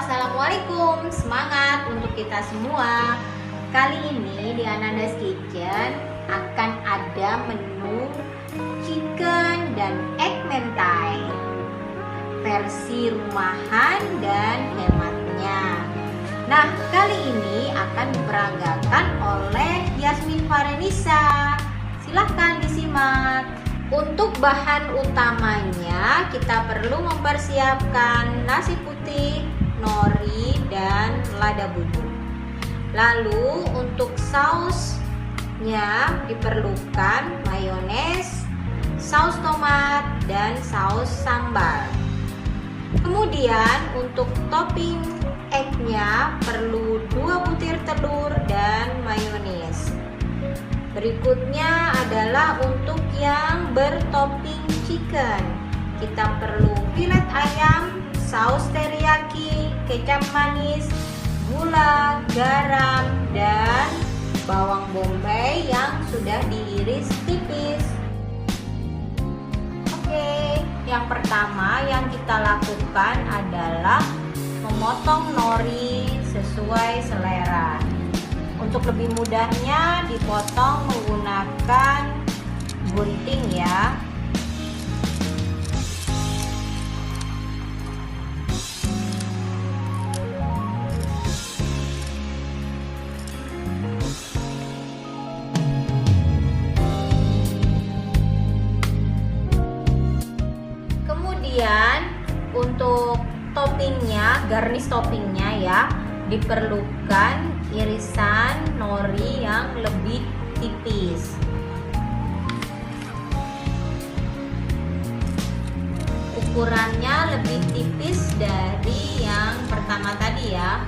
Assalamualaikum, semangat untuk kita semua. Kali ini di Ananda's Kitchen akan ada menu chicken dan egg mentai versi rumahan dan hematnya. Nah, kali ini akan diperagakan oleh Yasmin Farenisa. Silahkan disimak. Untuk bahan utamanya kita perlu mempersiapkan nasi putih, nori, dan lada bubuk. Lalu untuk sausnya diperlukan mayones, saus tomat, dan saus sambal. Kemudian untuk topping egg-nya perlu 2 butir telur dan mayones. Berikutnya adalah untuk yang bertopping chicken. Kita perlu filet ayam, saus teriyaki, kecap manis, gula, garam, dan bawang bombay yang sudah diiris tipis. Oke, yang pertama yang kita lakukan adalah memotong nori sesuai selera. Untuk lebih mudahnya dipotong menggunakan gunting ya. Kemudian untuk toppingnya, garnish toppingnya ya, diperlukan irisan nori yang lebih tipis. Ukurannya lebih tipis dari yang pertama tadi ya,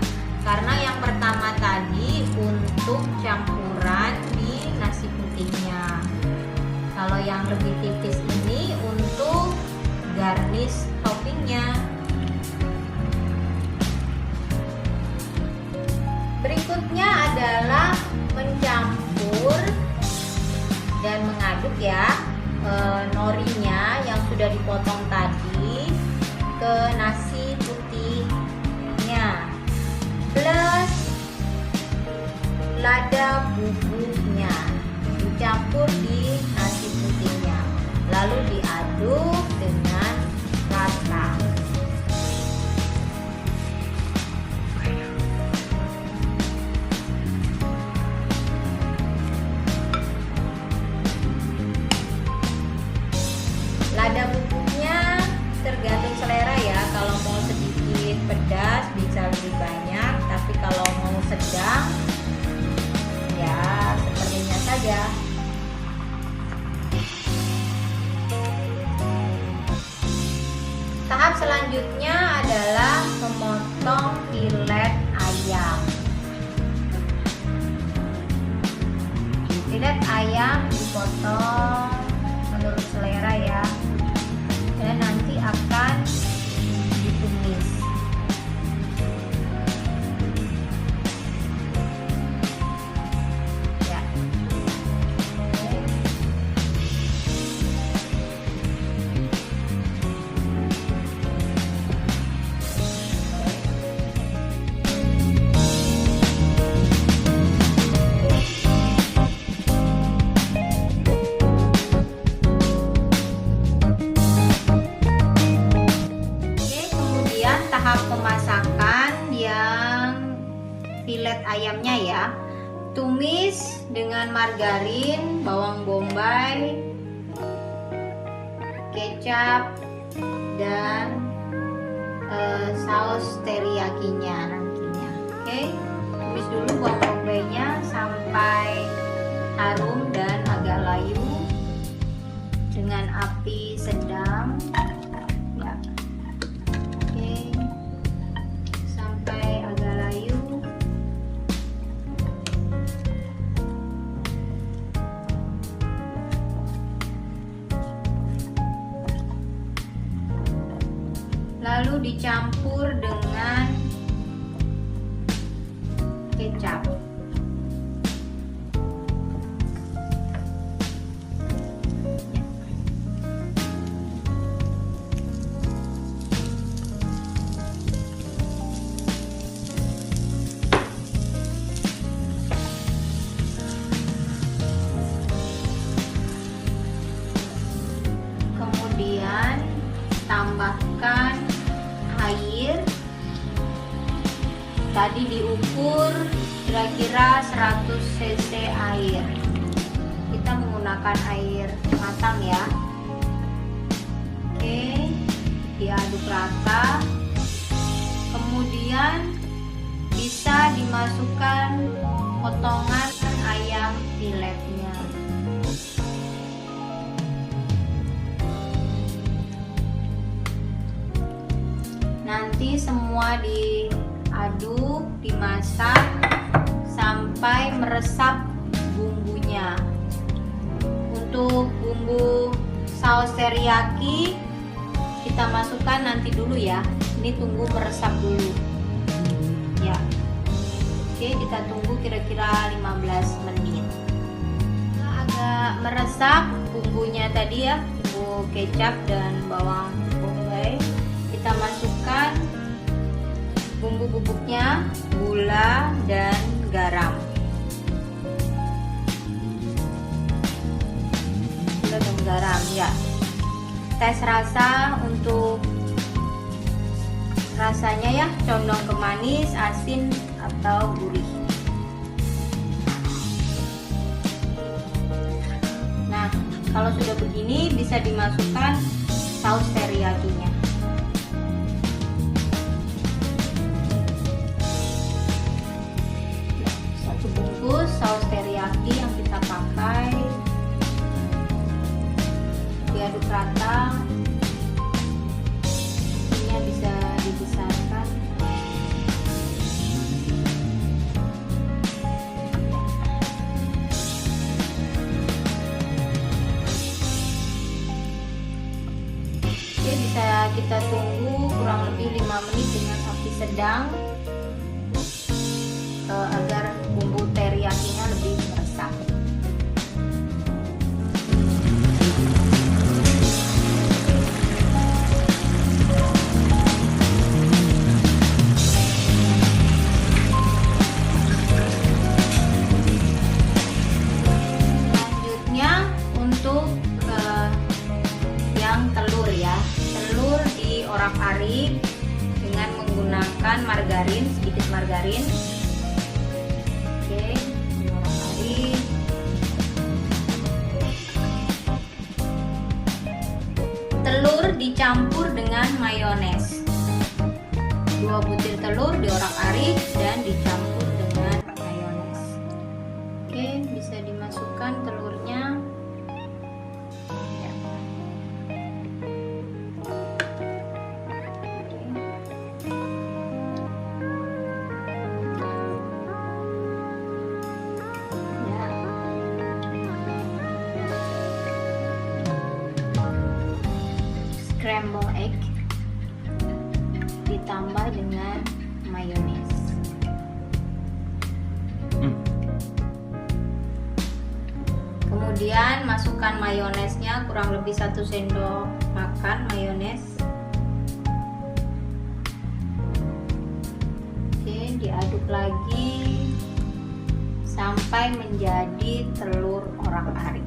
karena yang pertama tadi untuk campuran di nasi putihnya. Kalau yang lebih tipis ini untuk garnish toppingnya. Berikutnya adalah mencampur dan mengaduk ya norinya yang sudah dipotong tadi ke nasi putihnya plus lada bubuknya dicampur di nasi putihnya, lalu diaduk dengan rata. Lada bubuknya tergantung selera ya, kalau mau sedikit pedas bisa lebih banyak, tapi kalau mau sedang ya sepertinya saja. Tahap selanjutnya adalah memotong filet ayam. Filet ayam dipotong menurut selera ya, dan nanti akan ditumis. Ya. Tahap pemasakan yang filet ayamnya ya, tumis dengan margarin, bawang bombay, kecap, dan saus teriyakinya nantinya. Oke, tumis dulu bawang bombaynya sampai harum dan agak layu dengan api sedang. Lalu dicampur dengan kecap. Tadi diukur kira-kira 100 cc air. Kita menggunakan air matang ya. Oke, diaduk rata. Kemudian bisa dimasukkan potongan ayam filetnya. Nanti semua diaduk, dimasak sampai meresap bumbunya. Untuk bumbu saus teriyaki kita masukkan nanti dulu ya. Ini tunggu meresap dulu ya. Oke, kita tunggu kira-kira 15 menit. Agak meresap bumbunya tadi ya, bumbu kecap dan bawang bombay. Kita masukkan bumbu bubuknya, gula dan garam. Gula dan garam ya. Tes rasa untuk rasanya ya, condong ke manis, asin atau gurih. Nah, kalau sudah begini bisa dimasukkan saus teriyakinya. Satu bungkus saus teriyaki yang kita pakai. Diaduk rata. Ini bisa dibesarkan. Oke, bisa kita tunggu kurang lebih 5 menit dengan api sedang agar bumbu teriyakinya lebih meresap. Selanjutnya untuk yang telur ya. Telur diorak-arik dengan menggunakan margarin, sedikit margarin. Oke, diorak-arik. Telur dicampur dengan mayones. 2 butir telur diorak-arik dan dicampur dengan mayones. Oke, bisa dimasukkan telurnya. Scramble egg ditambah dengan mayones. Kemudian masukkan mayonesnya, kurang lebih 1 sendok makan mayones. Oke, diaduk lagi sampai menjadi telur orak-arik.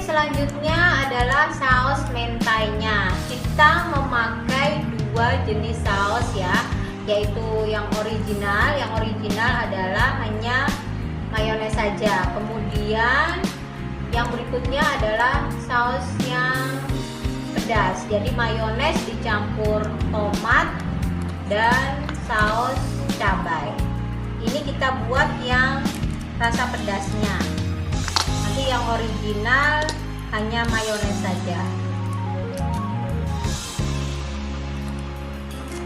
Selanjutnya adalah saus mentainya. Kita memakai 2 jenis saus ya, yaitu yang original. Yang original adalah hanya mayones saja. Kemudian yang berikutnya adalah saus yang pedas. Jadi mayones dicampur tomat dan saus cabai. Ini kita buat yang rasa pedasnya. Nanti yang original hanya mayones saja.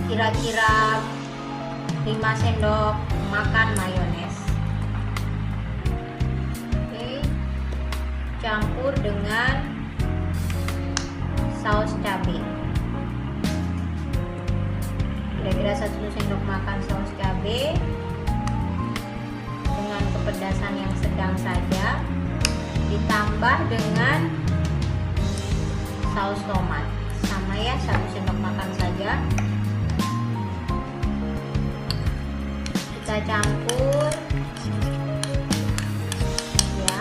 Kira-kira 5 sendok makan mayones. Oke, campur dengan saus cabai. Kira-kira 1 sendok makan saus cabai dengan kepedasan yang sedang saja. Ditambah dengan saus tomat, sama ya, 1 sendok makan saja. Kita campur ya.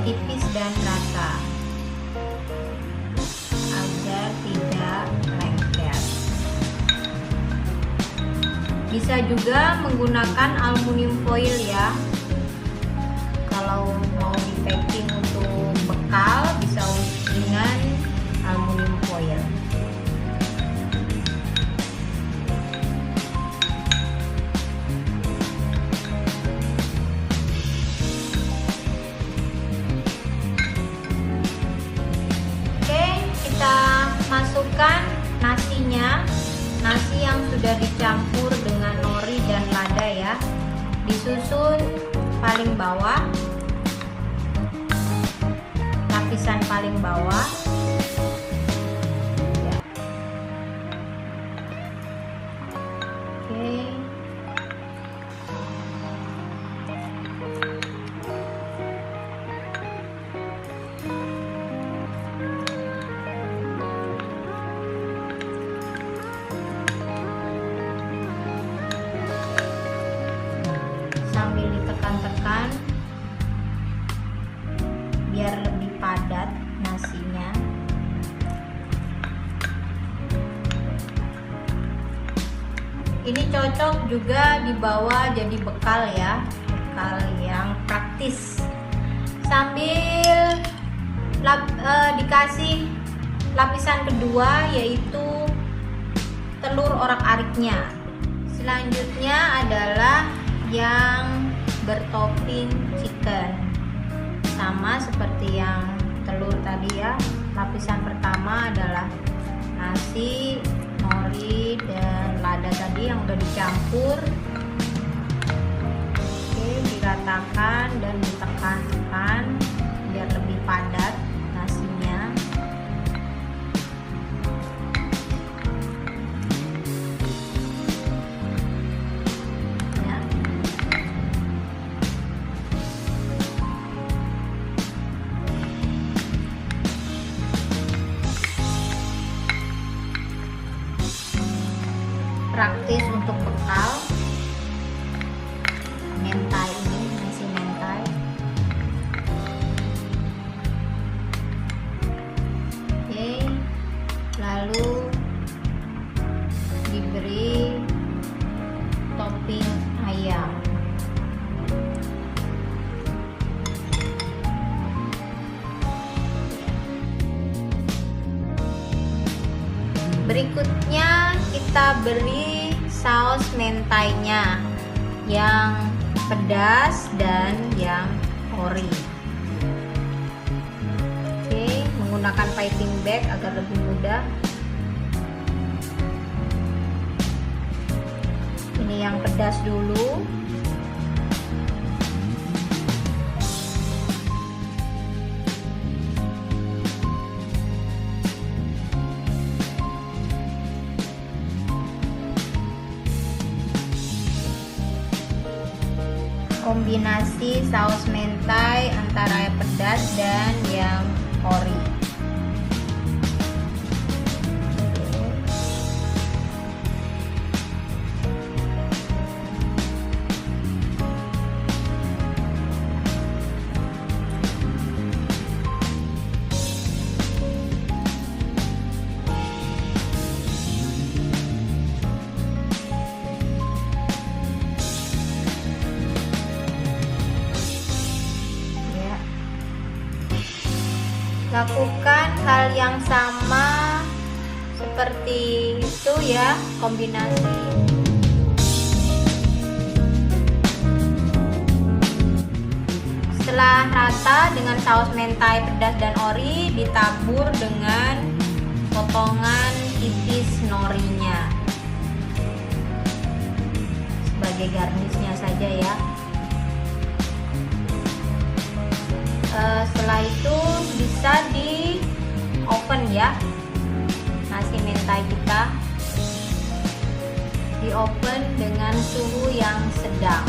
tipis dan rata agar tidak lengket. Bisa juga menggunakan aluminium foil ya. Kalau mau di packing untuk bekal bisa dengan aluminium foil. Oke, kita masukkan nasinya. Nasi yang sudah dicampur dengan nori dan lada ya, disusun paling bawah, lapisan paling bawah ya. Oke. Sambil ditekan-tekan biar lebih padat nasinya. Ini cocok juga dibawa jadi bekal ya, bekal yang praktis. Sambil dikasih lapisan kedua yaitu telur orak-ariknya. Selanjutnya adalah yang bertopping chicken, sama seperti yang telur tadi ya. Lapisan pertama adalah nasi, nori, dan lada tadi yang udah dicampur. Oke, diratakan dan ditekan-tekan biar lebih padat nasinya. Praktis untuk bekal mentai ini, nasi mentai. Oke, lalu diberi topping ayam. Berikutnya kita beri saus mentainya yang pedas dan yang ori. Oke, menggunakan piping bag agar lebih mudah. Ini yang pedas dulu. Kombinasi saus mentai antara yang pedas dan yang ori. Lakukan hal yang sama seperti itu ya, kombinasi. Setelah rata dengan saus mentai pedas dan ori, ditabur dengan potongan tipis norinya sebagai garnisnya saja ya. Setelah itu bisa di oven ya, nasi mentai kita di oven dengan suhu yang sedang.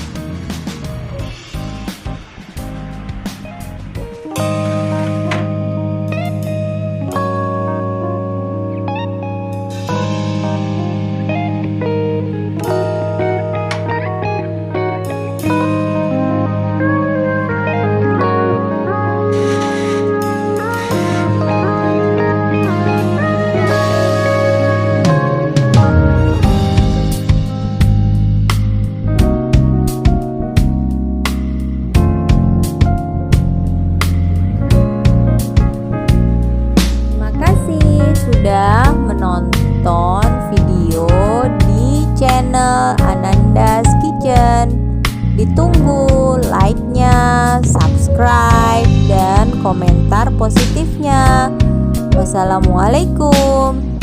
positifnya. Wassalamualaikum.